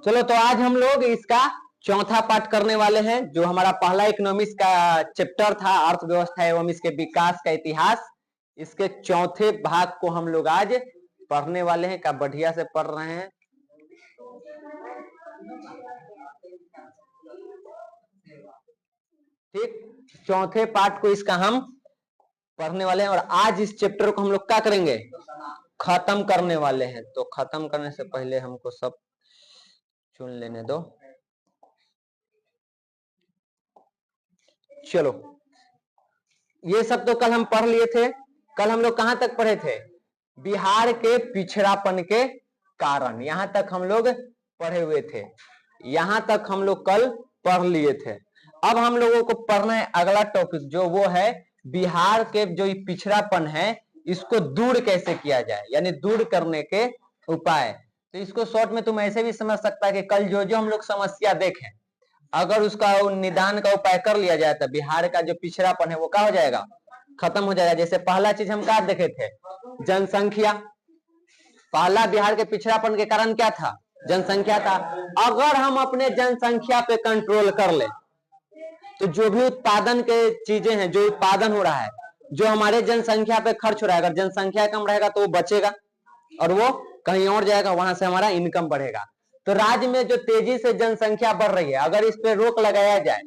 चलो तो आज हम लोग इसका चौथा पार्ट करने वाले हैं। जो हमारा पहला इकोनॉमिक्स का चैप्टर था अर्थव्यवस्था एवं इसके विकास का इतिहास, इसके चौथे भाग को हम लोग आज पढ़ने वाले हैं। का बढ़िया से पढ़ रहे हैं। ठीक, चौथे पार्ट को इसका हम पढ़ने वाले हैं और आज इस चैप्टर को हम लोग क्या करेंगे, खत्म करने वाले हैं। तो खत्म करने से पहले हमको सब चुन लेने दो। चलो, ये सब तो कल हम पढ़ लिए थे। कल हम लोग कहां तक पढ़े थे, बिहार के पिछड़ापन के कारण, यहां तक हम लोग पढ़े हुए थे। यहां तक हम लोग कल पढ़ लिए थे। अब हम लोगों को पढ़ना है अगला टॉपिक, जो वो है बिहार के जो पिछड़ापन है इसको दूर कैसे किया जाए, यानी दूर करने के उपाय। तो इसको शॉर्ट में तुम ऐसे भी समझ सकता है कि कल जो जो हम लोग समस्या देखें, अगर उसका निदान का उपाय कर लिया जाए तो बिहार का जो पिछड़ापन है वो क्या हो जाएगा, खत्म हो जाएगा। जैसे पहला चीज हम क्या देखे थे, जनसंख्या। पहला बिहार के पिछड़ापन के कारण क्या था, जनसंख्या था। अगर हम अपने जनसंख्या पे कंट्रोल कर ले तो जो भी उत्पादन के चीजें हैं, जो उत्पादन हो रहा है, जो हमारे जनसंख्या पे खर्च हो रहा है, अगर जनसंख्या कम रहेगा तो वो बचेगा और वो कहीं और जाएगा, वहां से हमारा इनकम बढ़ेगा। तो राज्य में जो तेजी से जनसंख्या बढ़ रही है, अगर इस पे रोक लगाया जाए,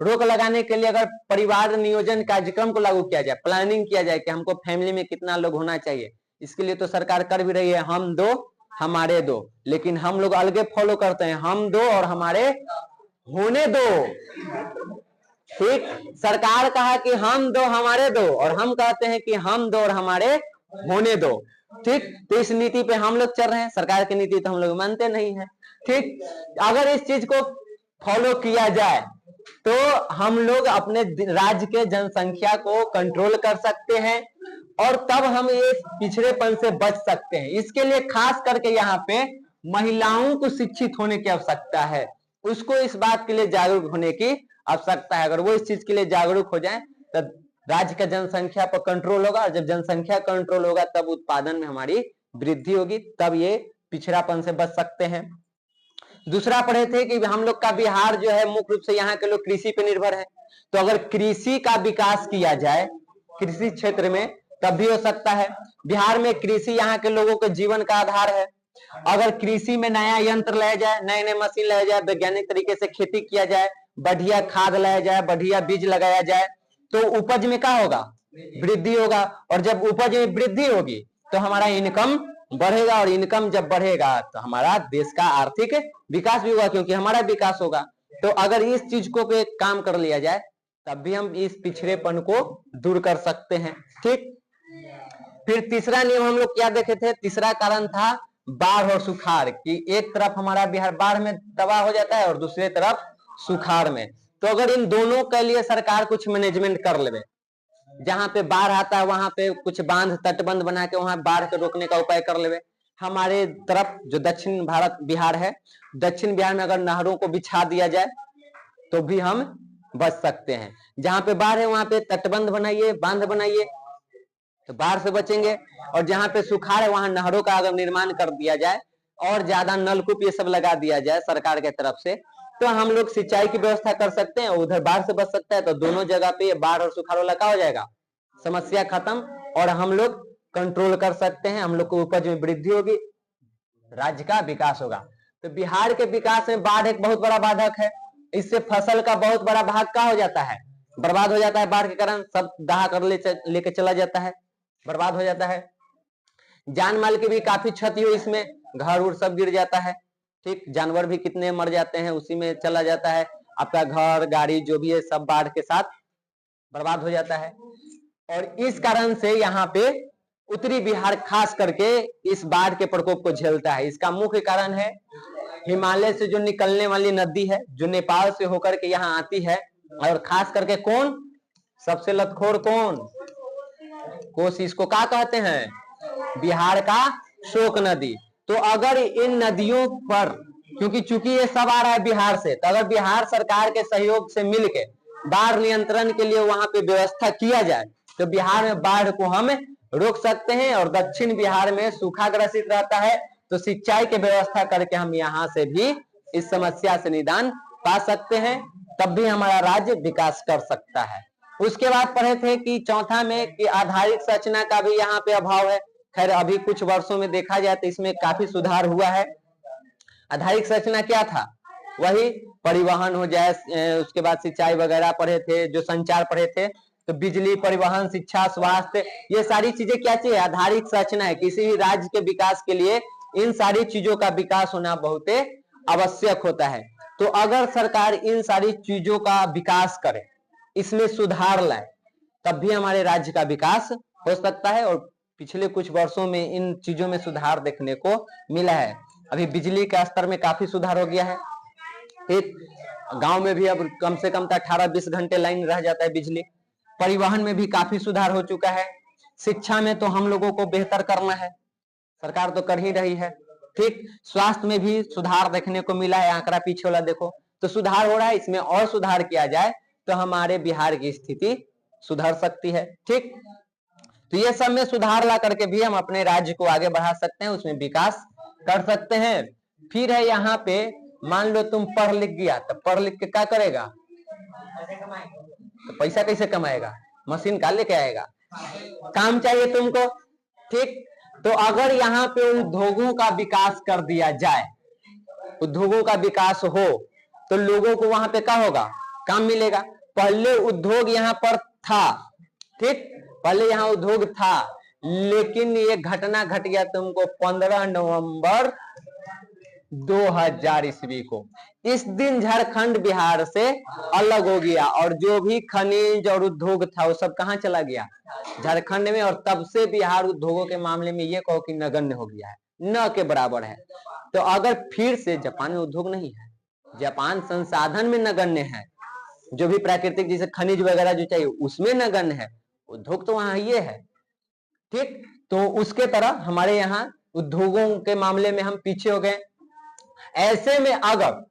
रोक लगाने के लिए अगर परिवार नियोजन कार्यक्रम को लागू किया जाए, प्लानिंग किया जाए कि हमको फैमिली में कितना लोग होना चाहिए, इसके लिए तो सरकार कर भी रही है, हम दो हमारे दो। लेकिन हम लोग अलगे फॉलो करते हैं, हम दो और हमारे होने दो। ठीक, सरकार कहा कि हम दो हमारे दो, और हम कहते हैं कि हम दो और हमारे होने दो। ठीक, तो इस नीति पे हम लोग चल रहे हैं, सरकार की नीति तो हम लोग मानते नहीं है। ठीक, अगर इस चीज को फॉलो किया जाए तो हम लोग अपने राज्य के जनसंख्या को कंट्रोल कर सकते हैं और तब हम ये पिछड़ेपन से बच सकते हैं। इसके लिए खास करके यहाँ पे महिलाओं को शिक्षित होने की आवश्यकता है, उसको इस बात के लिए जागरूक होने की आवश्यकता है। अगर वो इस चीज के लिए जागरूक हो जाए तब राज्य का जनसंख्या पर कंट्रोल होगा, और जब जनसंख्या कंट्रोल होगा तब उत्पादन में हमारी वृद्धि होगी, तब ये पिछड़ापन से बच सकते हैं। दूसरा पढ़े थे कि हम लोग का बिहार जो है मुख्य रूप से यहाँ के लोग कृषि पे निर्भर है। तो अगर कृषि का विकास किया जाए कृषि क्षेत्र में तब भी हो सकता है। बिहार में कृषि यहाँ के लोगों के जीवन का आधार है। अगर कृषि में नया यंत्र लाया जाए, नए नए मशीन लाया जाए, वैज्ञानिक तरीके से खेती किया जाए, बढ़िया खाद लाया जाए, बढ़िया बीज लगाया जाए, तो उपज में क्या होगा, वृद्धि होगा। और जब उपज में वृद्धि होगी तो हमारा इनकम बढ़ेगा, और इनकम जब बढ़ेगा तो हमारा देश का आर्थिक विकास भी होगा, क्योंकि हमारा विकास होगा। तो अगर इस चीज को पे काम कर लिया जाए तब भी हम इस पिछड़ेपन को दूर कर सकते हैं। ठीक, फिर तीसरा नियम हम लोग क्या देखे थे, तीसरा कारण था बाढ़ और सुखाड़, कि एक तरफ हमारा बिहार बाढ़ में तबाह हो जाता है और दूसरी तरफ सुखाड़ में। तो अगर इन दोनों के लिए सरकार कुछ मैनेजमेंट कर ले, जहां पे बाढ़ आता है वहां पे कुछ बांध तटबंध बना के वहां बाढ़ के रोकने का उपाय कर ले। हमारे तरफ जो दक्षिण भारत बिहार है, दक्षिण बिहार में अगर नहरों को बिछा दिया जाए तो भी हम बच सकते हैं। जहां पे बाढ़ है वहां पे तटबंध बनाइए, बांध बनाइए, तो बाढ़ से बचेंगे। और जहां पे सुखाड़ है वहां नहरों का अगर निर्माण कर दिया जाए और ज्यादा नलकूप ये सब लगा दिया जाए सरकार के तरफ से, तो हम लोग सिंचाई की व्यवस्था कर सकते हैं, उधर बाढ़ से बच सकता है। तो दोनों जगह पे बाढ़ और सुखाड़ वाला क्या हो जाएगा, समस्या खत्म, और हम लोग कंट्रोल कर सकते हैं। हम लोग को उपज में वृद्धि होगी, राज्य का विकास होगा। तो बिहार के विकास में बाढ़ एक बहुत बड़ा बाधक है। इससे फसल का बहुत बड़ा भाग क्या हो जाता है, बर्बाद हो जाता है। बाढ़ के कारण सब दहा कर लेके चला जाता है, बर्बाद हो जाता है। जान माल की भी काफी क्षति हुई इसमें, घर उर सब गिर जाता है। ठीक, जानवर भी कितने मर जाते हैं, उसी में चला जाता है। आपका घर गाड़ी जो भी है सब बाढ़ के साथ बर्बाद हो जाता है। और इस कारण से यहाँ पे उत्तरी बिहार खास करके इस बाढ़ के प्रकोप को झेलता है। इसका मुख्य कारण है हिमालय से जो निकलने वाली नदी है, जो नेपाल से होकर के यहाँ आती है। और खास करके कौन सबसे लतखोर, कौन, कोसी, इसको क्या कहते हैं, बिहार का शोक नदी। तो अगर इन नदियों पर, क्योंकि चूंकि ये सब आ रहा है बिहार से, तो अगर बिहार सरकार के सहयोग से मिलके बाढ़ नियंत्रण के लिए वहां पे व्यवस्था किया जाए तो बिहार में बाढ़ को हम रोक सकते हैं। और दक्षिण बिहार में सूखा ग्रसित रहता है, तो सिंचाई की व्यवस्था करके हम यहाँ से भी इस समस्या से निदान पा सकते हैं, तब भी हमारा राज्य विकास कर सकता है। उसके बाद पढ़े थे कि चौथा में कि आधारिक संरचना का भी यहाँ पे अभाव है। खैर अभी कुछ वर्षों में देखा जाए तो इसमें काफी सुधार हुआ है। आधारिक संरचना क्या था? वही परिवहन हो जाए, उसके बाद सिंचाई वगैरह पढ़े थे, जो संचार पढ़े थे, तो बिजली, परिवहन, शिक्षा, स्वास्थ्य, ये सारी चीजें क्या चाहिए? आधारिक संरचना है। किसी भी राज्य के विकास के लिए इन सारी चीजों का विकास होना बहुत आवश्यक होता है। तो अगर सरकार इन सारी चीजों का विकास करे, इसमें सुधार लाए, तब भी हमारे राज्य का विकास हो सकता है। और पिछले कुछ वर्षों में इन चीजों में सुधार देखने को मिला है। अभी बिजली के स्तर में काफी सुधार हो गया है। एक गांव में भी अब कम से कम 18-20 घंटे लाइन रह जाता है बिजली। परिवहन में भी काफी सुधार हो चुका है। शिक्षा में तो हम लोगों को बेहतर करना है, सरकार तो कर ही रही है। ठीक, स्वास्थ्य में भी सुधार देखने को मिला है। आंकड़ा पीछे वाला देखो, तो सुधार हो रहा है। इसमें और सुधार किया जाए तो हमारे बिहार की स्थिति सुधर सकती है। ठीक, तो ये सब में सुधार ला करके भी हम अपने राज्य को आगे बढ़ा सकते हैं, उसमें विकास कर सकते हैं। फिर है यहाँ पे, मान लो तुम पढ़ लिख गया, तो पढ़ लिख के क्या करेगा? तो पैसा कैसे कमाएगा? मशीन का लेके आएगा, काम चाहिए तुमको। ठीक, तो अगर यहाँ पे उद्योगों का विकास कर दिया जाए, उद्योगों का विकास हो, तो लोगों को वहां पे क्या होगा? काम मिलेगा। पहले उद्योग यहाँ पर था, ठीक, पहले यहाँ उद्योग था, लेकिन ये घटना घट गया तुमको 15 नवंबर 2000 ईस्वी को। इस दिन झारखंड बिहार से अलग हो गया, और जो भी खनिज और उद्योग था वो सब कहाँ चला गया? झारखंड में। और तब से बिहार उद्योगों के मामले में ये कहो कि नगण्य हो गया है, न के बराबर है। तो अगर फिर से, जापान में उद्योग नहीं है, जापान संसाधन में नगण्य है, जो भी प्राकृतिक जैसे खनिज वगैरह जो चाहिए उसमें नगण्य है, उद्योग तो वहां ये है। ठीक, तो उसके तरह हमारे यहाँ उद्योगों के मामले में हम पीछे हो गए। ऐसे में अगर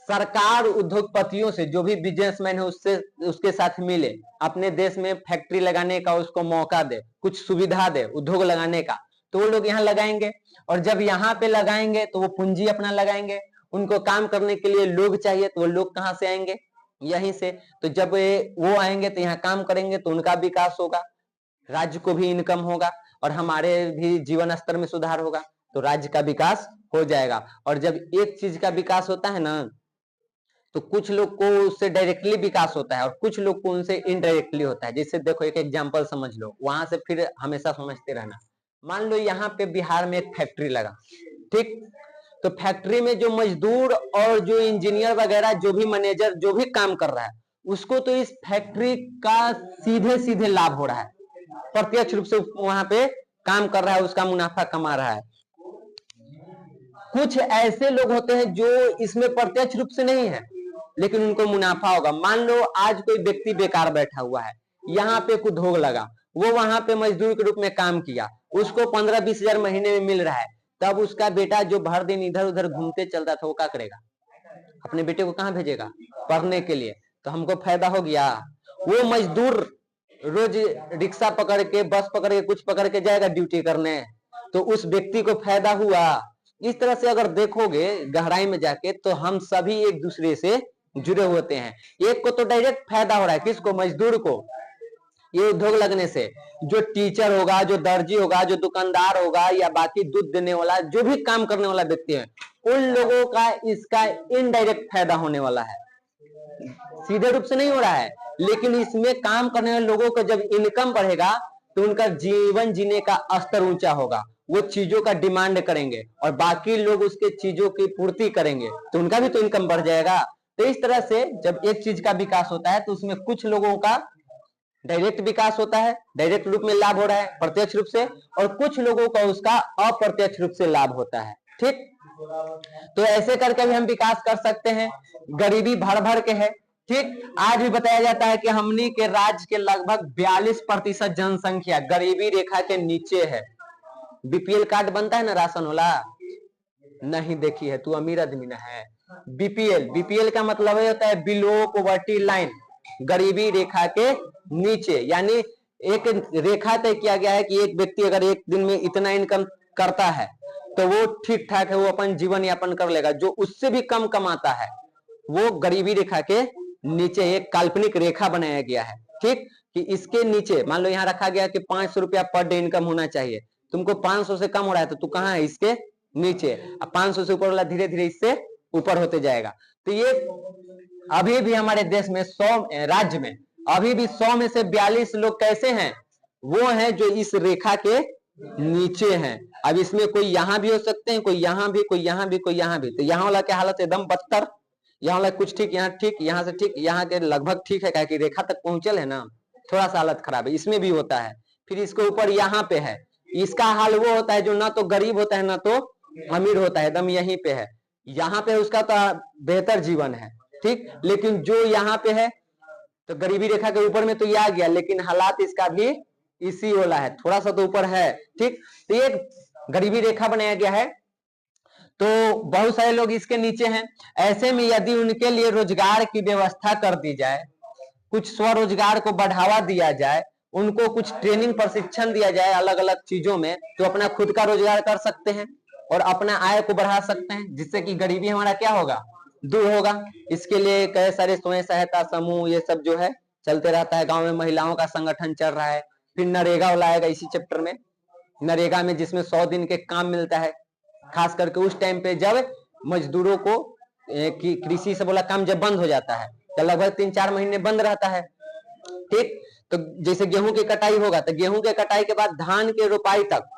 सरकार उद्योगपतियों से, जो भी बिजनेसमैन है उससे, उसके साथ मिले, अपने देश में फैक्ट्री लगाने का उसको मौका दे, कुछ सुविधा दे उद्योग लगाने का, तो वो लोग यहाँ लगाएंगे। और जब यहाँ पे लगाएंगे तो वो पूंजी अपना लगाएंगे। उनको काम करने के लिए लोग चाहिए, तो वो लोग कहाँ से आएंगे? यहीं से। तो जब वो आएंगे तो यहाँ काम करेंगे, तो उनका विकास होगा, राज्य को भी इनकम होगा, और हमारे भी जीवन स्तर में सुधार होगा, तो राज्य का विकास हो जाएगा। और जब एक चीज का विकास होता है ना, तो कुछ लोग को उससे डायरेक्टली विकास होता है और कुछ लोग को उनसे इनडायरेक्टली होता है। जैसे देखो, एक एग्जांपल समझ लो, वहां से फिर हमेशा समझते रहना। मान लो यहाँ पे बिहार में एक फैक्ट्री लगा, ठीक, तो फैक्ट्री में जो मजदूर और जो इंजीनियर वगैरह, जो भी मैनेजर, जो भी काम कर रहा है, उसको तो इस फैक्ट्री का सीधे सीधे लाभ हो रहा है, प्रत्यक्ष रूप से वहां पे काम कर रहा है, उसका मुनाफा कमा रहा है। कुछ ऐसे लोग होते हैं जो इसमें प्रत्यक्ष रूप से नहीं है, लेकिन उनको मुनाफा होगा। मान लो आज कोई व्यक्ति बेकार बैठा हुआ है, यहाँ पे कुछ उद्योग लगा, वो वहां पे मजदूर के रूप में काम किया, उसको 15-20 हजार महीने में मिल रहा है। तब उसका बेटा जो भर दिन इधर उधर घूमते चलता था, वो क्या करेगा? अपने बेटे को कहाँ भेजेगा? पढ़ने के लिए। तो हमको फायदा हो गया। वो मजदूर रोज रिक्शा पकड़ के, बस पकड़ के, कुछ पकड़ के जाएगा ड्यूटी करने, तो उस व्यक्ति को फायदा हुआ। इस तरह से अगर देखोगे गहराई में जाके, तो हम सभी एक दूसरे से जुड़े होते हैं। एक को तो डायरेक्ट फायदा हो रहा है, किसको? मजदूर को, ये उद्योग लगने से। जो टीचर होगा, जो दर्जी होगा, जो दुकानदार होगा, या बाकी दूध देने वाला, जो भी काम करने वाला व्यक्ति है, उन लोगों का इसका इनडायरेक्ट फायदा होने वाला है। सीधे रूप से नहीं हो रहा है, लेकिन इसमें काम करने वाले लोगों का जब इनकम बढ़ेगा, तो उनका जीवन जीने का स्तर ऊंचा होगा, वो चीजों का डिमांड करेंगे और बाकी लोग उसके चीजों की पूर्ति करेंगे, तो उनका भी तो इनकम बढ़ जाएगा। तो इस तरह से जब एक चीज का विकास होता है, तो उसमें कुछ लोगों का डायरेक्ट विकास होता है, डायरेक्ट रूप में लाभ हो रहा है प्रत्यक्ष रूप से, और कुछ लोगों का उसका अप्रत्यक्ष रूप से लाभ होता है। ठीक, तो ऐसे करके भी हम विकास कर सकते हैं। गरीबी भर भर के है। ठीक, आज भी बताया जाता है कि हमनी के राज्य के लगभग 42% जनसंख्या गरीबी रेखा के नीचे है। बीपीएल कार्ड बनता है ना, राशन वाला, नहीं देखी है, तू अमीर आदमी ना है। बीपीएल का मतलब होता है बिलो पॉवर्टी लाइन, गरीबी रेखा के नीचे, यानी एक रेखा तय किया गया है कि एक व्यक्ति अगर एक दिन में इतना इनकम करता है तो वो ठीक ठाक है, वो अपन जीवन यापन कर लेगा। जो उससे भी कम कमाता है वो गरीबी रेखा के नीचे एक काल्पनिक रेखा बनाया गया है, ठीक, कि इसके नीचे मान लो यहाँ रखा गया कि 500 रुपया पर डे इनकम होना चाहिए, तुमको 500 से कम हो रहा है तो तू कहाँ है, इसके नीचे। अब 500 से ऊपर वाला धीरे धीरे इससे ऊपर होते जाएगा। तो ये अभी भी हमारे देश में 100 राज्य में अभी भी 100 में से 42 लोग कैसे हैं, वो हैं जो इस रेखा के नीचे हैं। अब इसमें कोई यहाँ भी हो सकते हैं, कोई यहाँ भी, कोई यहाँ भी, कोई यहाँ भी। तो यहाँ वाला क्या हालत एकदम बदतर, यहाँ वाला कुछ ठीक, यहाँ ठीक, यहाँ से ठीक, यहाँ के लगभग ठीक है, कि रेखा तक पहुंचल है ना, थोड़ा सा हालत खराब है। इसमें भी होता है। फिर इसके ऊपर यहाँ पे है, इसका हाल वो होता है जो ना तो गरीब होता है ना तो अमीर होता है, एकदम यहीं पे है। यहाँ पे उसका तो बेहतर जीवन है, ठीक, लेकिन जो यहाँ पे है तो गरीबी रेखा के ऊपर में तो ये आ गया, लेकिन हालात इसका भी इसी वाला है, थोड़ा सा तो ऊपर है, ठीक। तो ये गरीबी रेखा बनाया गया है, तो बहुत सारे लोग इसके नीचे हैं। ऐसे में यदि उनके लिए रोजगार की व्यवस्था कर दी जाए, कुछ स्वरोजगार को बढ़ावा दिया जाए, उनको कुछ ट्रेनिंग प्रशिक्षण दिया जाए अलग अलग चीजों में, तो अपना खुद का रोजगार कर सकते हैं और अपना आय को बढ़ा सकते हैं, जिससे कि गरीबी हमारा क्या होगा, दूर होगा। इसके लिए कई सारे स्वयं सहायता समूह ये सब जो है चलते रहता है। गांव में महिलाओं का संगठन चल रहा है। फिर नरेगा वाला आएगा इसी चैप्टर में, नरेगा में जिसमें 100 दिन के काम मिलता है, खास करके उस टाइम पे जब मजदूरों को कृषि से बोला काम जब बंद हो जाता है, तो लगभग 3-4 महीने बंद रहता है, ठीक। तो जैसे गेहूं की कटाई होगा तो गेहूं के कटाई के बाद धान के रोपाई तक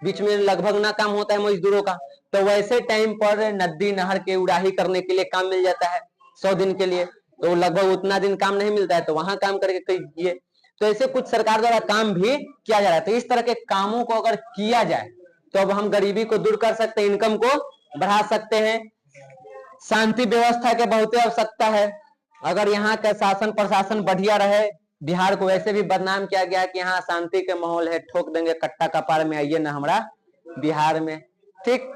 बीच में लगभग ना काम होता है मजदूरों का, तो वैसे टाइम पर नदी नहर के उड़ाही करने के लिए काम मिल जाता है 100 दिन के लिए। तो लगभग उतना दिन काम नहीं मिलता है, तो वहां काम करके कीजिए। तो ऐसे कुछ सरकार द्वारा काम भी किया जा रहा है। तो इस तरह के कामों को अगर किया जाए तो अब हम गरीबी को दूर कर सकते हैं, इनकम को बढ़ा सकते हैं। शांति व्यवस्था के बहुत आवश्यकता है। अगर यहाँ का शासन प्रशासन बढ़िया रहे, बिहार को वैसे भी बदनाम किया गया कि यहाँ शांति के माहौल है, ठोक देंगे कट्टा कपार में, आइए ना हमारा बिहार में, ठीक।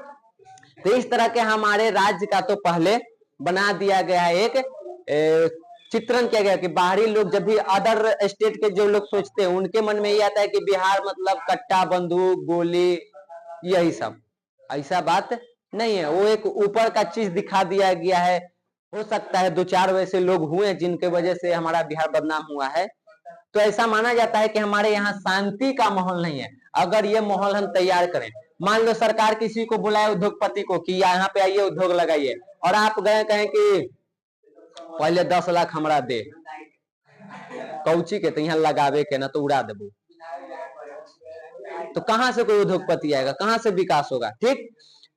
तो इस तरह के हमारे राज्य का तो पहले बना दिया गया है, एक चित्रण किया गया कि बाहरी लोग जब भी अदर स्टेट के जो लोग सोचते हैं उनके मन में ये आता है कि बिहार मतलब कट्टा बंदूक गोली यही सब। ऐसा बात नहीं है, वो एक ऊपर का चीज दिखा दिया गया है। हो सकता है 2-4 वैसे लोग हुए जिनके वजह से हमारा बिहार बदनाम हुआ है। तो ऐसा माना जाता है कि हमारे यहाँ शांति का माहौल नहीं है। अगर ये माहौल हम तैयार करें, मान लो सरकार किसी को बुलाए उद्योगपति को कि यहाँ पे आइए उद्योग लगाइए, और आप गए कहें कि पहले 10 लाख हमरा दे, कौची के तो यहाँ लगावे के ना तो उड़ा देबू, तो कहां से कोई उद्योगपति आएगा, कहां से विकास होगा, ठीक।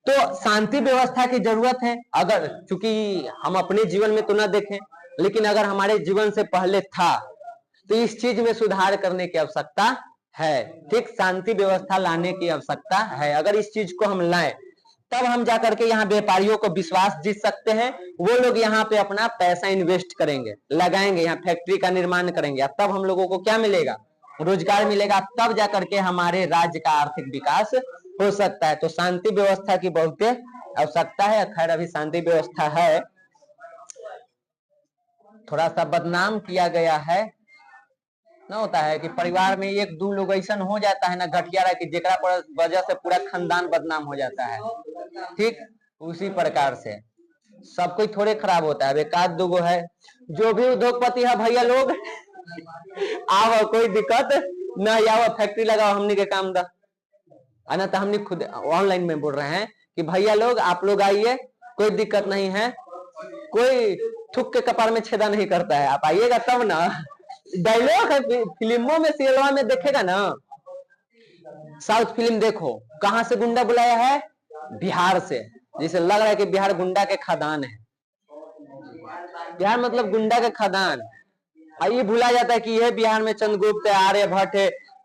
तो शांति व्यवस्था की जरूरत है। अगर चूंकि हम अपने जीवन में तो ना देखें, लेकिन अगर हमारे जीवन से पहले था तो इस चीज में सुधार करने की आवश्यकता है, ठीक। शांति व्यवस्था लाने की आवश्यकता है। अगर इस चीज को हम लाएं तब हम जाकर के यहाँ व्यापारियों को विश्वास जीत सकते हैं। वो लोग यहाँ पे अपना पैसा इन्वेस्ट करेंगे, लगाएंगे, यहाँ फैक्ट्री का निर्माण करेंगे, तब हम लोगों को क्या मिलेगा, रोजगार मिलेगा, तब जाकर के हमारे राज्य का आर्थिक विकास हो सकता है। तो शांति व्यवस्था की बहुत आवश्यकता है। खैर अभी शांति व्यवस्था है, थोड़ा सा बदनाम किया गया है ना। होता है कि परिवार में 1-2 लोग ऐसा हो जाता है ना घटिया रहा कि जेकरा पर वजह से पूरा खानदान बदनाम हो जाता है, ठीक। उसी प्रकार से सब कोई थोड़े खराब होता है, एक आध दूगो है। जो भी उद्योगपति है भैया लोग आओ, कोई दिक्कत ना, आओ फैक्ट्री लगाओ, हमने के काम दा ना। तो हमने खुद ऑनलाइन में बोल रहे हैं कि भैया लोग आप लोग आइए, कोई दिक्कत नहीं है, कोई थूक के कपार में छेदा नहीं करता है, आप आइएगा तब ना। डायलॉग है फिल्मों में, सीरियलों में देखेगा ना। साउथ फिल्म देखो, कहां से गुंडा बुलाया है, बिहार से। जैसे लग रहा है कि बिहार गुंडा के खदान है, बिहार मतलब गुंडा के खदान। ये भूला जाता है कि यह बिहार में चंद्रगुप्त आर्यभट्ट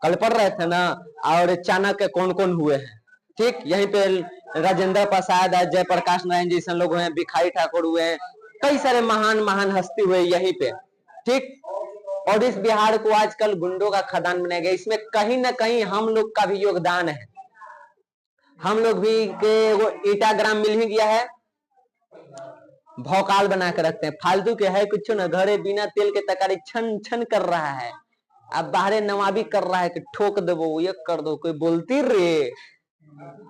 कल पढ़ रहे थे ना, और चाणक्य कौन कौन हुए हैं, ठीक। यहीं पे राजेंद्र प्रसाद, जयप्रकाश नारायण जैसे लोग हुए हैं, भिखारी ठाकुर हुए हैं, कई सारे महान महान हस्ती हुए यहीं पे, ठीक। और इस बिहार को आजकल गुंडों का खदान बनाया गया। इसमें कहीं ना कहीं हम लोग का भी योगदान है। हम लोग भी के वो ईटाग्राम मिल ही गया है, भौकाल बना के रखते हैं, फालतू के है कुछ ना, घरे बिना तेल के तकारी छन छन कर रहा है। अब बाहरे नवाबी कर रहा है कि ठोक दो ये कर दो, कोई बोलती रे,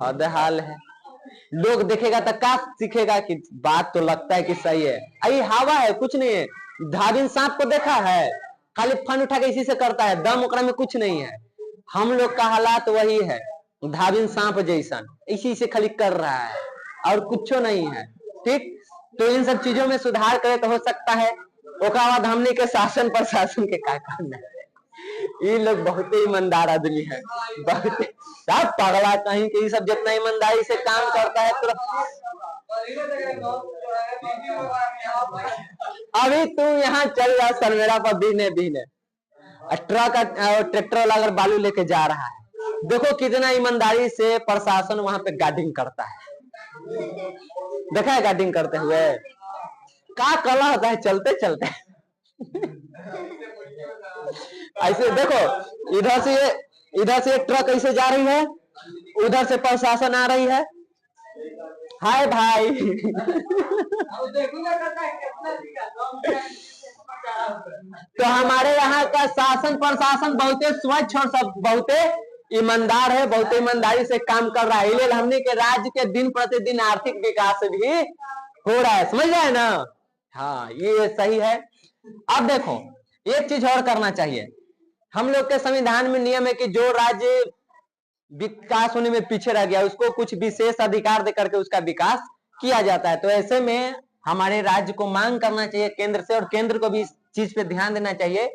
हद हाल है। लोग देखेगा तो का सीखेगा कि बात तो लगता है कि सही है, अरे हवा है कुछ नहीं है। धाबिन सांप को देखा है, खाली फन उठा के इसी से करता है, दम ओकरा में कुछ नहीं है। हम लोग का हालात वही है, धाबिन सांप जैसन, इसी से खाली कर रहा है और कुछ नहीं है। ठीक, तो इन सब चीजों में सुधार करे तो हो सकता है। ओकरा बाद हमने के शासन प्रशासन के का करना है। ये लोग बहुत ही ईमानदार आदमी है, बहुत सब पगला कहीं के, सब जितना ईमानदारी से काम करता है तो। अभी तू यहाँ चल रहा सरमेरा पर दीने दीने, ट्रक ट्रैक्टर वाला अगर बालू लेके जा रहा है, देखो कितना ईमानदारी से प्रशासन वहां पे गार्डिंग करता है। देखा है गार्डिंग करते हुए का कला होता है चलते चलते। ऐसे देखो, इधर से एक ट्रक ऐसे जा रही है, उधर से प्रशासन आ रही है। हाय भाई। तो हमारे यहाँ का शासन प्रशासन बहुत स्वच्छ और सब बहुत ईमानदार है, बहुत ईमानदारी से काम कर रहा है। इसलिए हमने के राज्य के दिन प्रतिदिन आर्थिक विकास भी हो रहा है, समझ रहे हैं ना। हाँ ये सही है। अब देखो एक चीज और करना चाहिए, हम लोग के संविधान में नियम है कि जो राज्य विकास होने में पीछे रह गया उसको कुछ विशेष अधिकार देकर के उसका विकास किया जाता है। तो ऐसे में हमारे राज्य को मांग करना चाहिए केंद्र से, और केंद्र को भी इस चीज पे ध्यान देना चाहिए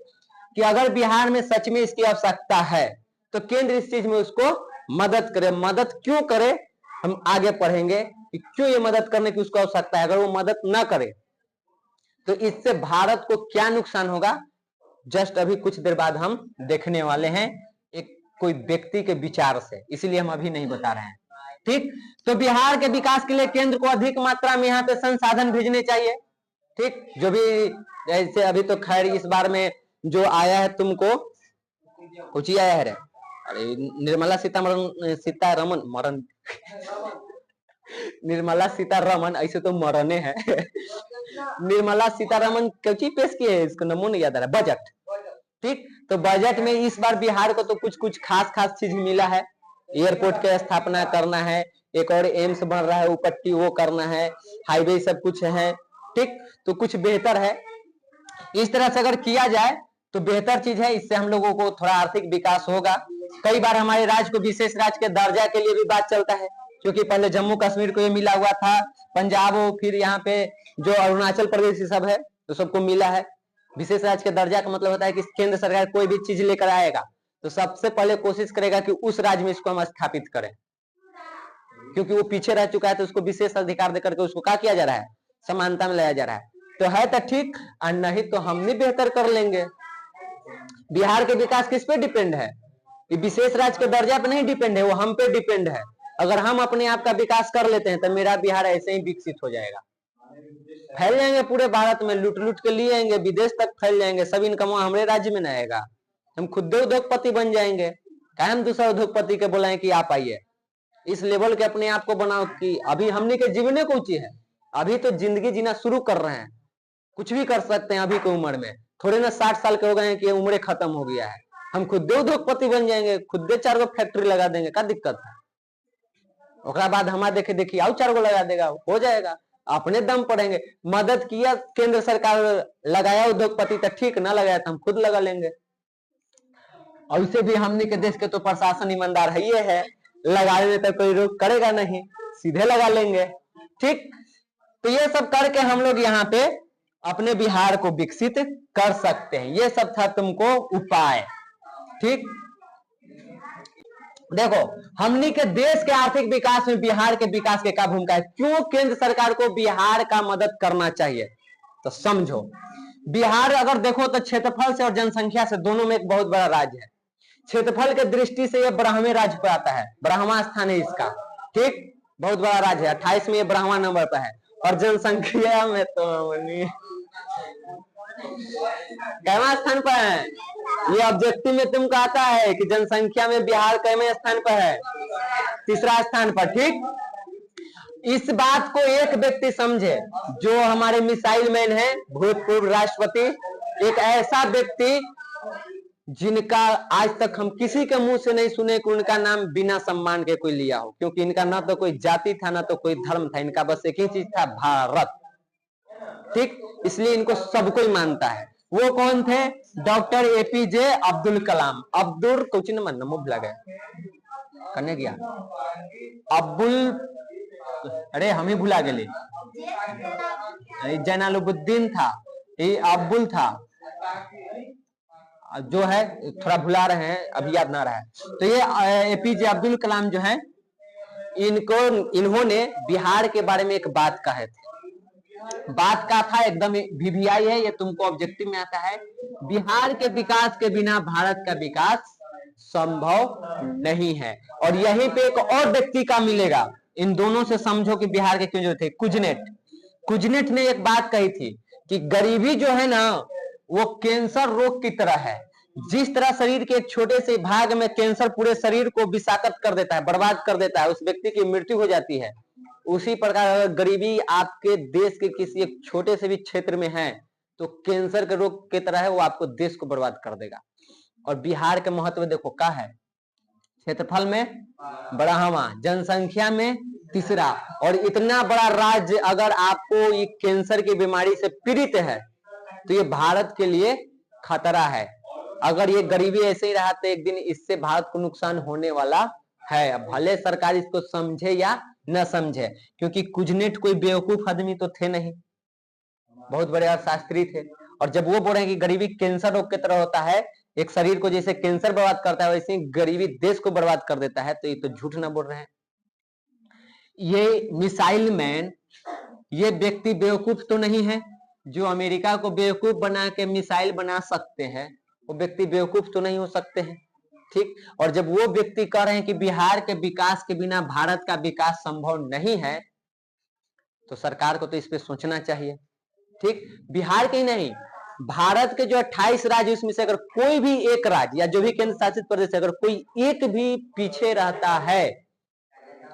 कि अगर बिहार में सच में इसकी आवश्यकता है तो केंद्र इस चीज में उसको मदद करे। मदद क्यों करे हम आगे पढ़ेंगे कि क्यों ये मदद करने की उसको आवश्यकता है। अगर वो मदद ना करे तो इससे भारत को क्या नुकसान होगा, जस्ट अभी कुछ देर बाद हम देखने वाले हैं एक कोई व्यक्ति के विचार से, इसीलिए हम अभी नहीं बता रहे हैं। ठीक, तो बिहार के विकास के लिए केंद्र को अधिक मात्रा में यहाँ पे संसाधन भेजने चाहिए। ठीक, जो भी जैसे अभी तो खैर इस बार में जो आया है तुमको कुछ ही आया है रे, अरे निर्मला सीतारमन मरण निर्मला सीतारमन, ऐसे तो मरने हैं। निर्मला सीतारमन क्यों पेश किए है, इसको नमून याद आ रहा है, बजट। ठीक, तो बजट में इस बार बिहार को तो कुछ खास चीज मिला है। एयरपोर्ट की स्थापना करना है, एक और एम्स बन रहा है, उपट्टी वो करना है, हाईवे सब कुछ है। ठीक, तो कुछ बेहतर है। इस तरह से अगर किया जाए तो बेहतर चीज है, इससे हम लोगों को थोड़ा आर्थिक विकास होगा। कई बार हमारे राज्य को विशेष राज्य के दर्जा के लिए भी बात चलता है, क्योंकि पहले जम्मू कश्मीर को ये मिला हुआ था, पंजाब हो, फिर यहाँ पे जो अरुणाचल प्रदेश सब है तो सबको मिला है। विशेष राज्य के दर्जा का मतलब होता है कि केंद्र सरकार कोई भी चीज लेकर आएगा तो सबसे पहले कोशिश करेगा कि उस राज्य में इसको हम स्थापित करें, क्योंकि वो पीछे रह चुका है। तो उसको विशेष अधिकार देकर के उसको क्या किया जा रहा है, समानता में लाया जा रहा है। तो है तो ठीक, और नहीं तो हम भी बेहतर कर लेंगे। बिहार के विकास किस पे डिपेंड है, ये विशेष राज्य के दर्जा पे नहीं डिपेंड है, वो हम पे डिपेंड है। अगर हम अपने आप का विकास कर लेते हैं तो मेरा बिहार ऐसे ही विकसित हो जाएगा, फैल जाएंगे पूरे भारत में, लूट के लिए आएंगे, विदेश तक फैल जाएंगे, सब इनकम हमारे राज्य में न आएगा, हम खुद उद्योगपति बन जाएंगे। क्या हम दूसरा उद्योगपति के बुलाएं कि आप आइए, इस लेवल के अपने आप को बनाओ कि अभी हमने के जीवने को ऊंची है। अभी तो जिंदगी जीना शुरू कर रहे हैं, कुछ भी कर सकते हैं अभी की उम्र में, थोड़े ना 60 साल के हो गए हैं कि उम्र खत्म हो गया है। हम खुद उद्योगपति बन जाएंगे, खुद 4 गो फैक्ट्री लगा देंगे, क्या दिक्कत है। ओकरा बाद हमारे देखे देखिए और 4 गो लगा देगा, हो जाएगा, अपने दम पड़ेंगे। मदद किया केंद्र सरकार, लगाया उद्योगपति तो ठीक, ना लगाया तो हम खुद लगा लेंगे। और उसे भी हमने के देश के तो प्रशासन ईमानदार है, ये है, लगाने में तो कोई रोक करेगा नहीं, सीधे लगा लेंगे। ठीक, तो ये सब करके हम लोग यहाँ पे अपने बिहार को विकसित कर सकते हैं। ये सब था तुमको उपाय। ठीक, देखो हमनी के देश के आर्थिक विकास में बिहार के विकास के क्या भूमिका है, क्यों केंद्र सरकार को बिहार का मदद करना चाहिए। तो समझो, बिहार अगर देखो तो क्षेत्रफल से और जनसंख्या से दोनों में एक बहुत बड़ा राज्य है। क्षेत्रफल के दृष्टि से यह 12वें राज्य पर आता है, 12वां स्थान है इसका। ठीक, बहुत बड़ा राज्य है, 28 में ये 12वां नंबर पर है। और जनसंख्या में तो कैवा स्थान पर है, ये ऑब्जेक्टिव में तुमको आता है कि जनसंख्या में बिहार कैवे स्थान पर है, 3रा स्थान पर। ठीक, इस बात को एक व्यक्ति समझे जो हमारे मिसाइल मैन है, भूतपूर्व राष्ट्रपति, एक ऐसा व्यक्ति जिनका आज तक हम किसी के मुंह से नहीं सुने कि उनका नाम बिना सम्मान के कोई लिया हो, क्योंकि इनका ना तो कोई जाति था ना तो कोई धर्म था, इनका बस एक ही चीज था, भारत। ठीक, इसलिए इनको सब कोई मानता है। वो कौन थे? Doctor APJ Abdul Kalam. अब्दुल कुछ न मन मुंह लगे करने गया अब्दुल, अरे हम ही भुला गए, जैनालुबुद्दीन था, ये अब्दुल था, जो है थोड़ा भुला रहे हैं, अभी याद ना रहा है। तो ये एपीजे अब्दुल कलाम जो है, इन्होंने बिहार के बारे में एक बात कहे थे। बात का था एकदम वीवीआई है, ये तुमको ऑब्जेक्टिव में आता है। बिहार के विकास के बिना भारत का विकास संभव नहीं है। और यहीं पे एक और व्यक्ति का मिलेगा, इन दोनों से समझो कि बिहार के क्यों जो थे, कुजनेट। कुजनेट ने एक बात कही थी कि गरीबी जो है ना वो कैंसर रोग की तरह है। जिस तरह शरीर के एक छोटे से भाग में कैंसर पूरे शरीर को विषाक्त कर देता है, बर्बाद कर देता है, उस व्यक्ति की मृत्यु हो जाती है, उसी प्रकार अगर गरीबी आपके देश के किसी एक छोटे से भी क्षेत्र में है तो कैंसर के रोग की तरह है, वो आपको देश को बर्बाद कर देगा। और बिहार के महत्व देखो क्या है, क्षेत्रफल में बड़ा, जनसंख्या में तीसरा, और इतना बड़ा राज्य अगर आपको ये कैंसर की बीमारी से पीड़ित है तो ये भारत के लिए खतरा है। अगर ये गरीबी ऐसे ही रहा तो एक दिन इससे भारत को नुकसान होने वाला है, भले सरकार इसको समझे या न समझे, क्योंकि कुजनेट कोई बेवकूफ आदमी तो थे नहीं, बहुत बड़े अर्थशास्त्री थे। और जब वो बोल रहे हैं कि गरीबी कैंसर रोग की तरह होता है, एक शरीर को जैसे कैंसर बर्बाद करता है वैसे ही गरीबी देश को बर्बाद कर देता है, तो ये तो झूठ ना बोल रहे हैं। ये मिसाइल मैन, ये व्यक्ति बेवकूफ तो नहीं है जो अमेरिका को बेवकूफ बना के मिसाइल बना सकते हैं, वो व्यक्ति बेवकूफ तो नहीं हो सकते हैं। ठीक, और जब वो व्यक्ति कह रहे हैं कि बिहार के विकास के बिना भारत का विकास संभव नहीं है, तो सरकार को तो इस पे सोचना चाहिए। ठीक, बिहार के ही नहीं, भारत के जो 28 राज्य, उसमें से अगर कोई भी एक राज्य या जो भी केंद्र शासित प्रदेश अगर कोई एक भी पीछे रहता है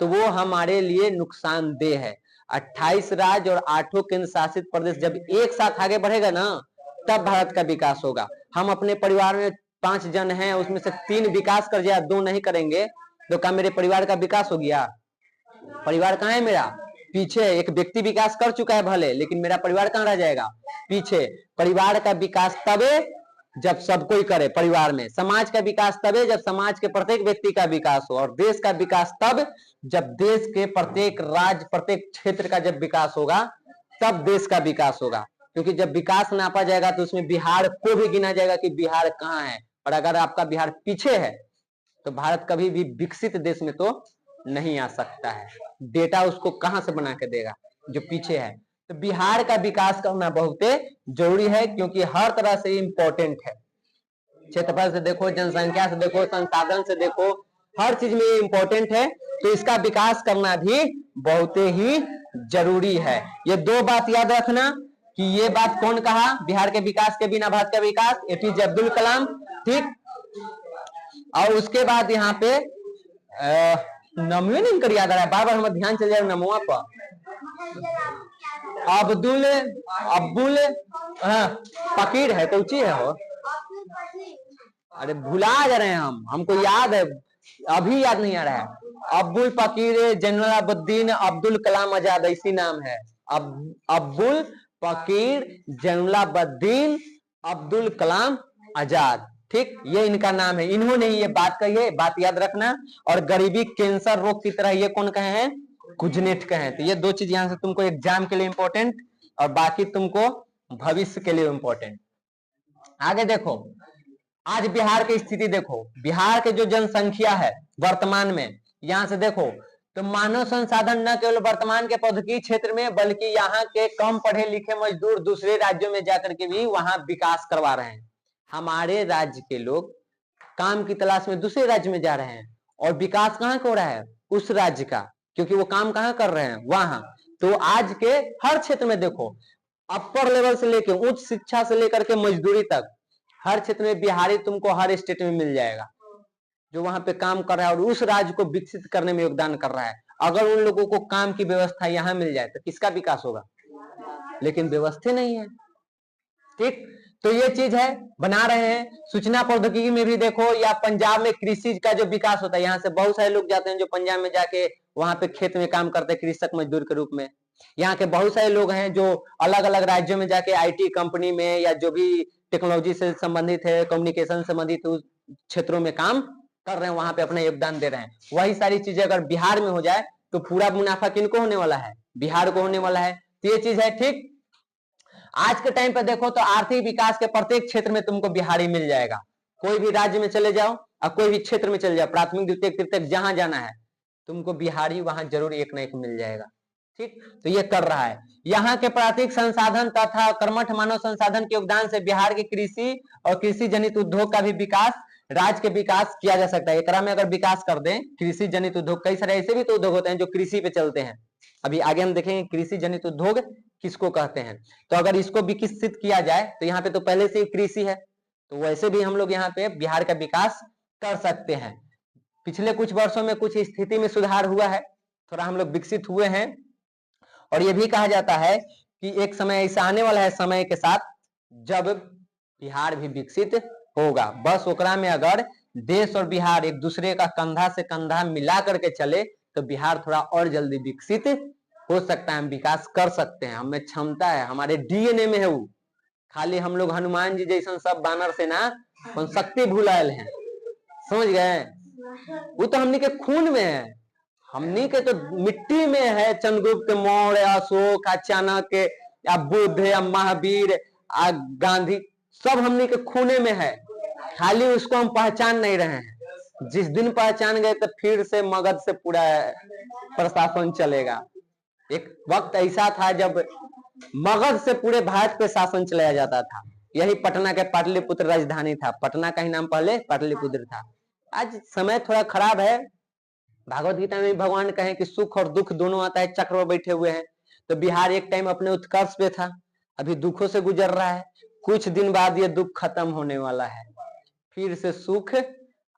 तो वो हमारे लिए नुकसानदेह है। 28 राज्य और 8 केंद्र शासित प्रदेश जब एक साथ आगे बढ़ेगा ना, तब भारत का विकास होगा। हम अपने परिवार में 5 जन हैं, उसमें से 3 विकास कर जाए, 2 नहीं करेंगे, तो क्या मेरे परिवार का विकास हो गया? परिवार कहाँ है मेरा? पीछे। एक व्यक्ति विकास कर चुका है भले, लेकिन मेरा परिवार कहाँ रह जाएगा? पीछे। परिवार का विकास तबे जब सब कोई करे परिवार में, समाज का विकास तबे जब समाज के प्रत्येक व्यक्ति का विकास हो, और देश का विकास तब जब देश के प्रत्येक राज्य, प्रत्येक क्षेत्र का जब विकास होगा, तब देश का विकास होगा। क्योंकि जब विकास नापा जाएगा तो उसमें बिहार को भी गिना जाएगा कि बिहार कहाँ है, और अगर आपका बिहार पीछे है तो भारत कभी भी विकसित देश में तो नहीं आ सकता है। डेटा उसको कहां से बना के देगा जो पीछे है। तो बिहार का विकास करना बहुत जरूरी है, क्योंकि हर तरह से इंपॉर्टेंट है। क्षेत्रफल से देखो, जनसंख्या से देखो, संसाधन से देखो, हर चीज में इंपॉर्टेंट है। तो इसका विकास करना भी बहुत ही जरूरी है। ये 2 बात याद रखना कि ये बात कौन कहा, बिहार के विकास के बिना भारत का विकास, एपीजे अब्दुल कलाम। ठीक, और उसके बाद यहाँ पे नमवे नहीं कर याद आ रहा है, बार बार हमें ध्यान चल जाएगा नमवा पर। अब्दुल फकीर है, कौची है हो? अरे भुला जा रहे हैं हमको याद है, अभी याद नहीं आ रहा है। अब्दुल फकीर जैनुलाब्दीन अब्दुल कलाम आजाद, ऐसी नाम है। अब्दुल फकीर जैनुलाब्दीन अब्दुल कलाम आजाद। ठीक, ये इनका नाम है, इन्होंने ये बात कही है, बात याद रखना। और गरीबी कैंसर रोग की तरह ये कौन कहे हैं? कुजनेट कहे हैं। तो ये 2 चीज यहां से तुमको एग्जाम के लिए इंपॉर्टेंट, और बाकी तुमको भविष्य के लिए इंपॉर्टेंट। आगे देखो, आज बिहार की स्थिति देखो, बिहार के जो जनसंख्या है वर्तमान में, यहां से देखो तो मानव संसाधन न केवल वर्तमान के प्रौद्योगिकी क्षेत्र में, बल्कि यहाँ के कम पढ़े लिखे मजदूर दूसरे राज्यों में जाकर के भी वहां विकास करवा रहे हैं। हमारे राज्य के लोग काम की तलाश में दूसरे राज्य में जा रहे हैं, और विकास कहाँ हो रहा है? उस राज्य का, क्योंकि वो काम कहाँ कर रहे हैं? वहां। तो आज के हर क्षेत्र में देखो, अपर लेवल से लेकर उच्च शिक्षा से लेकर के मजदूरी तक, हर क्षेत्र में बिहारी तुमको हर स्टेट में मिल जाएगा, जो वहां पे काम कर रहा है और उस राज्य को विकसित करने में योगदान कर रहा है। अगर उन लोगों को काम की व्यवस्था यहाँ मिल जाए तो किसका विकास होगा? लेकिन व्यवस्था नहीं है। ठीक, तो ये चीज है, बना रहे हैं। सूचना प्रौद्योगिकी में भी देखो, या पंजाब में कृषि का जो विकास होता है, यहाँ से बहुत सारे लोग जाते हैं जो पंजाब में जाके वहां पे खेत में काम करते हैं कृषक मजदूर के रूप में। यहाँ के बहुत सारे लोग हैं जो अलग अलग राज्यों में जाके आईटी कंपनी में या जो भी टेक्नोलॉजी से संबंधित है, कम्युनिकेशन संबंधित क्षेत्रों में काम कर रहे हैं, वहां पे अपना योगदान दे रहे हैं। वही सारी चीजें अगर बिहार में हो जाए तो पूरा मुनाफा किनको होने वाला है? बिहार को होने वाला है। तो ये चीज है, ठीक। आज के टाइम पे देखो तो आर्थिक विकास के प्रत्येक क्षेत्र में तुमको बिहारी मिल जाएगा। कोई भी राज्य में चले जाओ और कोई भी क्षेत्र में चले जाओ, प्राथमिक द्वितीयक तृतीयक जहां जाना है तुमको बिहारी वहां जरूर एक न एक मिल जाएगा, ठीक। तो ये कर रहा है। यहाँ के प्राकृतिक संसाधन तथा कर्मठ मानव संसाधन के योगदान से बिहार की कृषि और कृषि जनित उद्योग का भी विकास, राज्य के विकास किया जा सकता है। एकरा में अगर विकास कर दें कृषि जनित उद्योग, कई सारे ऐसे भी तो उद्योग होते हैं जो कृषि पे चलते हैं। अभी आगे हम देखेंगे कृषि जनित उद्योग किसको कहते हैं। तो अगर इसको विकसित किया जाए तो यहाँ पे तो पहले से ही कृषि है, तो वैसे भी हम लोग यहाँ पे बिहार का विकास कर सकते हैं। पिछले कुछ वर्षों में कुछ स्थिति में सुधार हुआ है, थोड़ा हम लोग विकसित हुए हैं। और ये भी कहा जाता है कि एक समय ऐसा आने वाला है समय के साथ जब बिहार भी विकसित होगा। बस ओकरा में अगर देश और बिहार एक दूसरे का कंधा से कंधा मिला करके चले तो बिहार थोड़ा और जल्दी विकसित हो सकता है, हम विकास कर सकते हैं, हमें क्षमता है, हमारे डीएनए में है वो। खाली हम लोग हनुमान जी जैसा सब बानर से ना शक्ति भूलायल हैं, समझ गए? वो तो हमनी के खून में है, हमनी के तो मिट्टी में है। चंद्रगुप्त मौर्य, अशोक, चाणक्य, या बुद्ध, या महावीर, गांधी, सब हमनी के खूने में है, खाली उसको हम पहचान नहीं रहे हैं। जिस दिन पहचान गए तो फिर से मगध से पूरा प्रशासन चलेगा। एक वक्त ऐसा था जब मगध से पूरे भारत पे शासन चलाया जाता था। यही पटना के पाटलिपुत्र राजधानी था, पटना का ही नाम पहले पाटलिपुत्र था। आज समय थोड़ा खराब है। भागवत गीता में भगवान कहे कि सुख और दुख दोनों आता है, चक्र में बैठे हुए हैं। तो बिहार एक टाइम अपने उत्कर्ष पे था, अभी दुखों से गुजर रहा है। कुछ दिन बाद ये दुख खत्म होने वाला है, फिर से सुख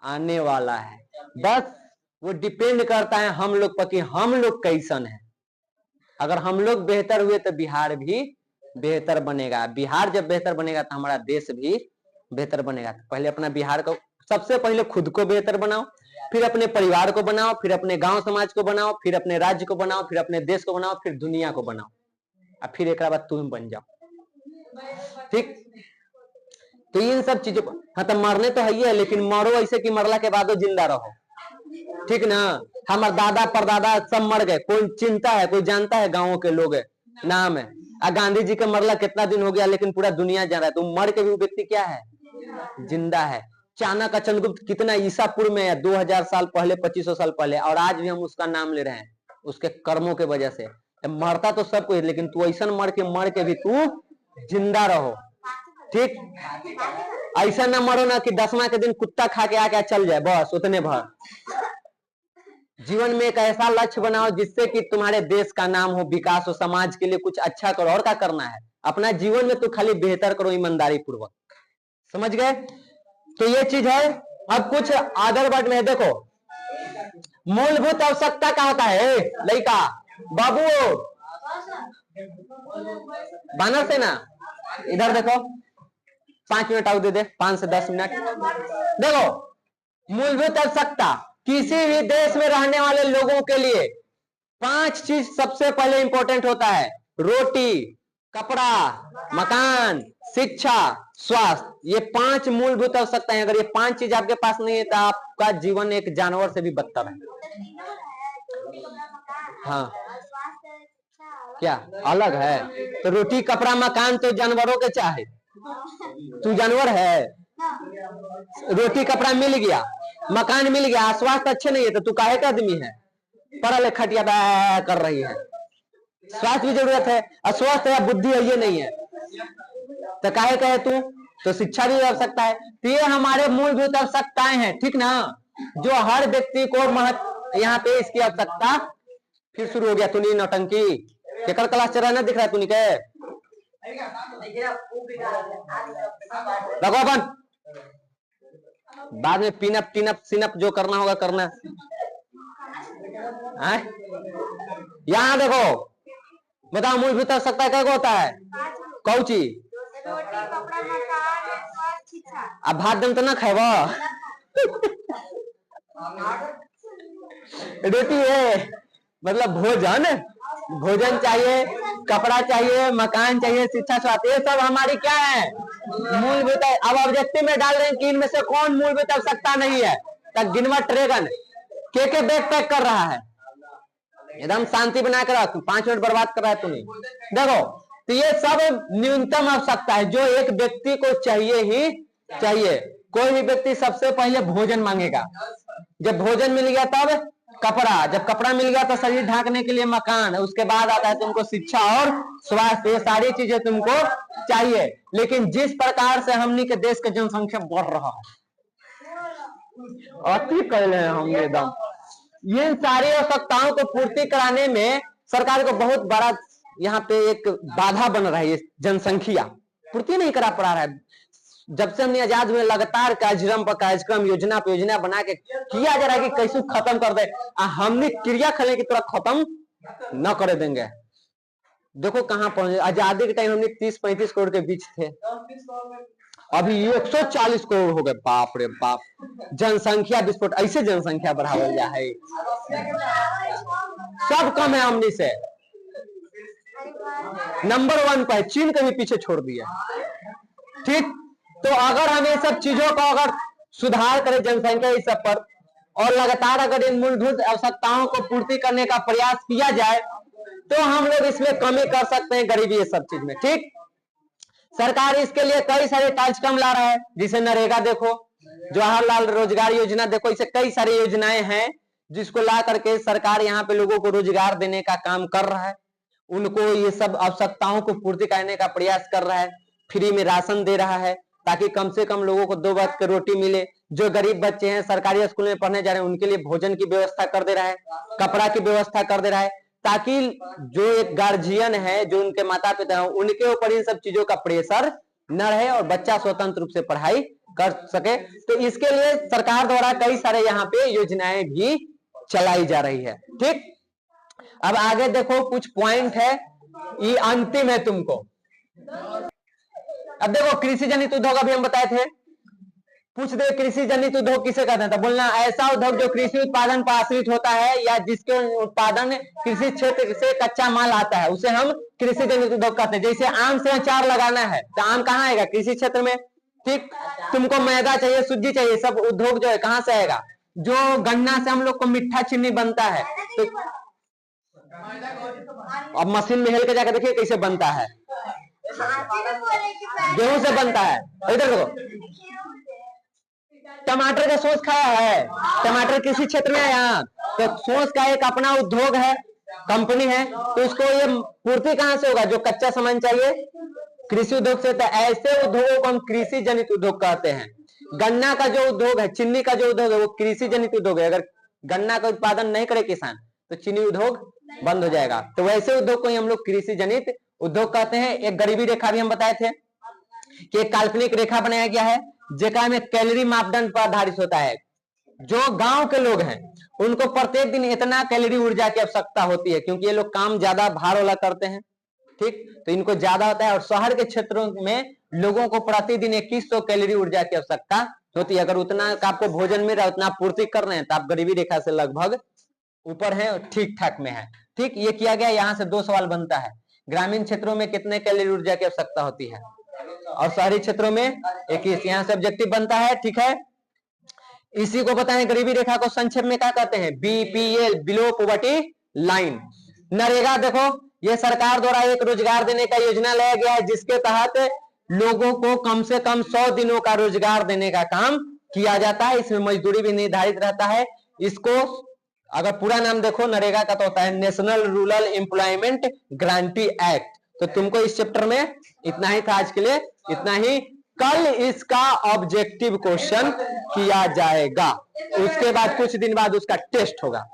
आने वाला है। बस वो डिपेंड करता है हम लोग पर कि हम लोग कैसन है। अगर हम लोग बेहतर हुए तो बिहार भी बेहतर बनेगा। बिहार जब बेहतर बनेगा तो हमारा देश भी बेहतर बनेगा। तो पहले अपना बिहार को, सबसे पहले खुद को बेहतर बनाओ, फिर अपने परिवार को बनाओ, फिर अपने गांव समाज को बनाओ, फिर अपने राज्य को बनाओ, फिर अपने देश को बनाओ, फिर दुनिया को बनाओ, और फिर एक बाद तुम बन जाओ, ठीक। तो इन सब चीजों को, हाँ तो मरने तो है ही है, लेकिन मरो ऐसे कि मरला के बाद जिंदा रहो, ठीक ना। हमारे दादा परदादा सब मर गए, कोई चिंता है, कोई जानता है? गांवों के लोग है, नाम है। गांधी जी का मरला कितना दिन हो गया, लेकिन पूरा दुनिया जान रहा है। तो मर के भी वो व्यक्ति क्या है? जिंदा है। चाणक्य चंद्रगुप्त कितना ईसापुर में है, 2000 साल पहले, 2500 साल पहले, और आज भी हम उसका नाम ले रहे हैं उसके कर्मों के वजह से। मरता तो सब कोई, लेकिन तू ऐसा मर के भी तू जिंदा रहो, ठीक। ऐसा ना मरो ना कि 10वां के दिन कुत्ता खा के आके चल जाए, बस उतने भर। जीवन में एक ऐसा लक्ष्य बनाओ जिससे कि तुम्हारे देश का नाम हो, विकास हो, समाज के लिए कुछ अच्छा करो। और क्या करना है? अपना जीवन में तो खाली बेहतर करो ईमानदारी पूर्वक, समझ गए? तो ये चीज है। अब कुछ आदर वर्ड में देखो, मूलभूत आवश्यकता क्या होता है? लड़का बाबू बानर से ना, इधर देखो, 5 मिनट आउ दे 5 से 10 मिनट। देखो, मूलभूत आवश्यकता किसी भी देश में रहने वाले लोगों के लिए 5 चीज सबसे पहले इंपॉर्टेंट होता है। रोटी, कपड़ा, मकान, शिक्षा, स्वास्थ्य। ये 5 मूलभूत आवश्यकताएं। अगर ये 5 चीज आपके पास नहीं है तो आपका जीवन एक जानवर से भी बदतर है। हाँ, क्या अलग है? तो रोटी, कपड़ा, मकान तो जानवरों के चाहे, तू जानवर है। रोटी कपड़ा मिल गया, मकान मिल गया, स्वास्थ्य अच्छे नहीं है तो तू काहे का आदमी है? पढ़ा ले खटिया कर रही है। स्वास्थ्य भी जरूरत है, अस्वस्थ है, बुद्धि है, ये नहीं है तो काहे कहे तू? तो शिक्षा भी आवश्यकता है। तो ये हमारे मूलभूत आवश्यकताएं हैं, ठीक ना, जो हर व्यक्ति को महत्व। यहाँ पे इसकी आवश्यकता फिर शुरू हो गया, तूने नौटंकी केकर क्लास चल रहा है ना, दिख रहा है तूने के लगो अपन बाद में पिनअप टिनअप सिनअप जो करना होगा करना है। यहाँ देखो, बताओ मूलभूत आवश्यकता क्या होता है? कौची? अब भात दम तो ना खाएब रोटी है, मतलब भोजन चाहिए, कपड़ा चाहिए, मकान चाहिए, शिक्षा, स्वास्थ्य, ये सब हमारी क्या है, मूलभूत। अब ऑब्जेक्टिव में डाल रहे हैं कि इनमें से कौन मूलभूत आवश्यकता नहीं है, तक गिनवा ट्रेगन के बैग पैक कर रहा है, एकदम शांति बना कर रख, 5 मिनट बर्बाद कर रहा है तुम्हें। देखो, तो ये सब न्यूनतम आवश्यकता है जो एक व्यक्ति को चाहिए ही चाहिए। कोई भी व्यक्ति सबसे पहले भोजन मांगेगा, जब भोजन मिल गया तब कपड़ा, जब कपड़ा मिल गया तो शरीर ढांकने के लिए मकान, उसके बाद आता है तुमको शिक्षा और स्वास्थ्य, ये सारी चीजें तुमको चाहिए। लेकिन जिस प्रकार से हमनी के देश की जनसंख्या बढ़ रहा है, अति कर रहे हैं हम एकदम, ये सारी आवश्यकताओं को पूर्ति कराने में सरकार को बहुत बड़ा यहाँ पे एक बाधा बन रहा है। ये जनसंख्या पूर्ति नहीं करा पड़ा रहा है। जब से हमने आजाद हुए लगातार कार्यक्रम योजना पे योजना बना के किया जा रहा है कि कैसे खत्म कर दे, हमने क्रिया खले की तरह खत्म न कर देंगे। देखो कहां पहुंचे, आजादी के टाइम हमने 30-35 करोड़ के बीच थे, अभी 140 करोड़ हो गए। बाप रे बाप, जनसंख्या विस्फोट, ऐसे जनसंख्या बढ़ावल जा है, सब कम है हमने से, नंबर 1 पर चीन को भी पीछे छोड़ दिया। ठीक, तो अगर हम ये सब चीजों का अगर सुधार करें जनसंख्या इस सब पर, और लगातार अगर इन मूलभूत आवश्यकताओं को पूर्ति करने का प्रयास किया जाए तो हम लोग इसमें कमी कर सकते हैं, गरीबी ये सब चीज में। ठीक, सरकार इसके लिए कई सारे कार्यक्रम ला रहा है, जिसे नरेगा देखो, जवाहरलाल रोजगार योजना देखो, इसे कई सारी योजनाएं हैं जिसको ला करके सरकार यहाँ पे लोगों को रोजगार देने का काम कर रहा है, उनको ये सब आवश्यकताओं को पूर्ति करने का प्रयास कर रहा है। फ्री में राशन दे रहा है ताकि कम से कम लोगों को 2 वक्त की रोटी मिले। जो गरीब बच्चे हैं सरकारी स्कूल में पढ़ने जा रहे हैं उनके लिए भोजन की व्यवस्था कर दे रहा है, कपड़ा की व्यवस्था कर दे रहा है, ताकि जो एक गार्जियन है, जो उनके माता पिता हैं, उनके ऊपर इन सब चीजों का प्रेशर न रहे और बच्चा स्वतंत्र रूप से पढ़ाई कर सके। तो इसके लिए सरकार द्वारा कई सारे यहाँ पे योजनाएं भी चलाई जा रही है। ठीक, अब आगे देखो, कुछ पॉइंट है, ये अंतिम है तुमको। अब देखो, कृषि जनित उद्योग अभी हम बताए थे, पूछ दे कृषि जनित उद्योग किसे कहते हैं, तो बोलना ऐसा उद्योग जो कृषि उत्पादन पर आश्रित होता है या जिसके उत्पादन कृषि क्षेत्र से कच्चा माल आता है, उसे हम कृषि जनित उद्योग कहते हैं। जैसे आम से अचार लगाना है तो आम कहाँ आएगा, कृषि क्षेत्र में। ठीक, तुमको मैदा चाहिए, सूजी चाहिए, सब उद्योग जो है कहाँ से आएगा, जो गन्ना से हम लोग को मीठा चीनी बनता है, तो अब मशीन में हिल के जाकर देखिए कैसे बनता है, गेहूं से बनता है। इधर देखो, टमाटर का सॉस खाया है, टमाटर कृषि क्षेत्र में है यहाँ, तो सॉस का एक अपना उद्योग है, कंपनी है, तो उसको ये पूर्ति कहाँ से होगा, जो कच्चा सामान चाहिए कृषि उद्योग से। तो ऐसे उद्योगों को हम कृषि जनित उद्योग कहते हैं। गन्ना का जो उद्योग है, चीनी का जो उद्योग है, वो कृषि जनित उद्योग है। अगर गन्ना का उत्पादन नहीं करे किसान तो चीनी उद्योग बंद हो जाएगा। तो वैसे उद्योग को हम लोग कृषि जनित उद्योग कहते हैं। एक गरीबी रेखा भी हम बताए थे कि एक काल्पनिक रेखा बनाया गया है, जेका में कैलोरी मापदंड पर आधारित होता है। जो गांव के लोग हैं उनको प्रत्येक दिन इतना कैलोरी ऊर्जा की आवश्यकता होती है, क्योंकि ये लोग काम ज्यादा भार वाला करते हैं। ठीक, तो इनको ज्यादा होता है। और शहर के क्षेत्रों में लोगों को प्रतिदिन 2100 कैलोरी ऊर्जा की आवश्यकता होती है। अगर उतना आपको भोजन मिल रहा है, उतना पूर्ति कर रहे हैं, तो आप गरीबी रेखा से लगभग ऊपर है और ठीक ठाक में है। ठीक, ये किया गया। यहाँ से 2 सवाल बनता है, ग्रामीण क्षेत्रों में कितने कैलोरी ऊर्जा की आवश्यकता होती है और शहरी क्षेत्रों में 21। यहाँ से ऑब्जेक्टिव बनता है। ठीक है, इसी को बताएं गरीबी रेखा को संक्षेप में क्या कहते हैं, BPL, below poverty line. NREGA देखो, ये सरकार द्वारा एक रोजगार देने का योजना लाया गया है, जिसके तहत लोगों को कम से कम 100 दिनों का रोजगार देने का काम किया जाता है। इसमें मजदूरी भी निर्धारित रहता है। इसको अगर पूरा नाम देखो नरेगा का तो होता है national rural employment guarantee act. तो तुमको इस चैप्टर में इतना ही था आज के लिए, इतना ही। कल इसका ऑब्जेक्टिव क्वेश्चन किया जाएगा, उसके बाद कुछ दिन बाद उसका टेस्ट होगा।